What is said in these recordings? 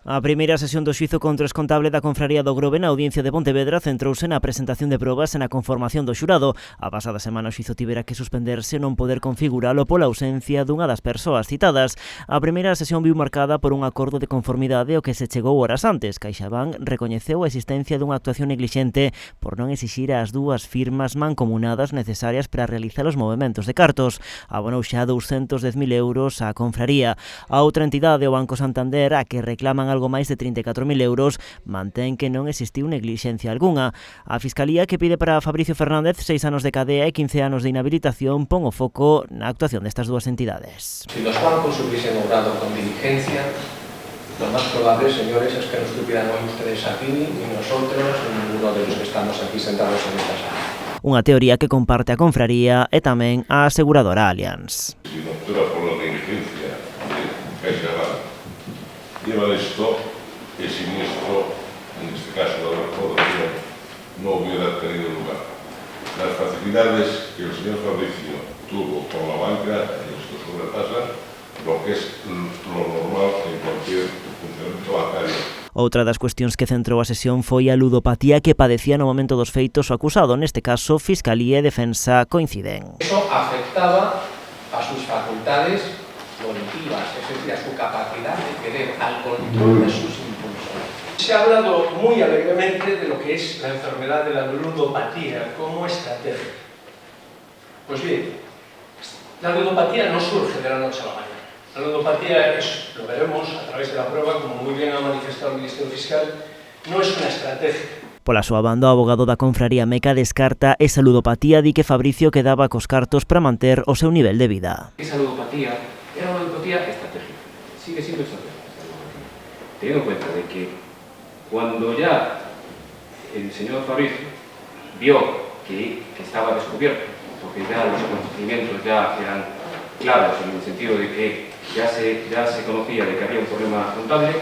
A primeira sesión do xuízo contra o excontable da Confraría do Grove na Audiencia de Pontevedra centrouse na presentación de probas e na conformación do xurado. A pasada semana o xuízo tivera que suspenderse non poder configuralo pola ausencia dunha das persoas citadas. A primeira sesión viu marcada por un acordo de conformidade ao que se chegou horas antes. CaixaBank recoñeceu a existencia dunha actuación neglixente por non exixir as dúas firmas mancomunadas necesarias para realizar os movementos de cartos. Abonou xa 210.000 euros á Confraría. A outra entidade, o Banco Santander, a que reclaman algo máis de 34.000 euros, mantén que non existiu neglixencia algunha. A Fiscalía, que pide para Fabricio Fernández 6 anos de cadea e 15 anos de inhabilitación, pon o foco na actuación destas dúas entidades. Si los bancos hubiesen obrado con diligencia, lo más probable, señores, es que no estuvieran hoy ustedes aquí, ni nosotros, ni ninguno de los que estamos aquí sentados en esta sala. Unha teoría que comparte a Confraría e tamén a aseguradora Allianz. Si no fuera por la negligencia de CaixaBank, lleva esto, el siniestro, en este caso la recaudación, no hubiera tenido lugar. Las facilidades que el señor Fabricio tuvo con la banca en esto sobrepasa lo que es lo normal en cualquier funcionamiento bancario. Outra das cuestións que centrou a sesión foi a ludopatía que padecía no momento dos feitos o acusado. Neste caso, Fiscalía e Defensa coinciden. Eso afectaba a sus facultades cognitivas, es decir, a su capacidad de querer, al control de sus impulsos. Se ha hablado muy alegremente de lo que es la enfermedad de la ludopatía como estrategia. Pues bien, la ludopatía no surge de la noche a la mañana. La ludopatía es, lo veremos a través de la prueba, como muy bien ha manifestado el Ministerio Fiscal, no es una estrategia. Pola súa banda, o abogado da Confraría Meca descarta esa ludopatía, di que Fabricio quedaba cos cartos para manter o seu nivel de vida. Esa ludopatía era una ludopatía estratégica, sigue siendo estratégica. Teniendo en cuenta de que cuando ya el señor Fabricio vio que estaba descubierto, porque ya los acontecimientos ya eran claros en el sentido de que ya se conocía de que había un problema contable,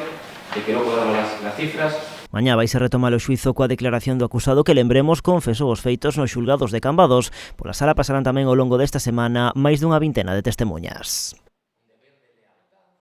de que no cuadraban las cifras. Mañá vaise retomar o xuízo coa declaración do acusado que, lembremos, confesou os feitos nos xulgados de Cambados. Pola sala pasarán tamén ao longo desta semana máis dunha vintena de testemuñas.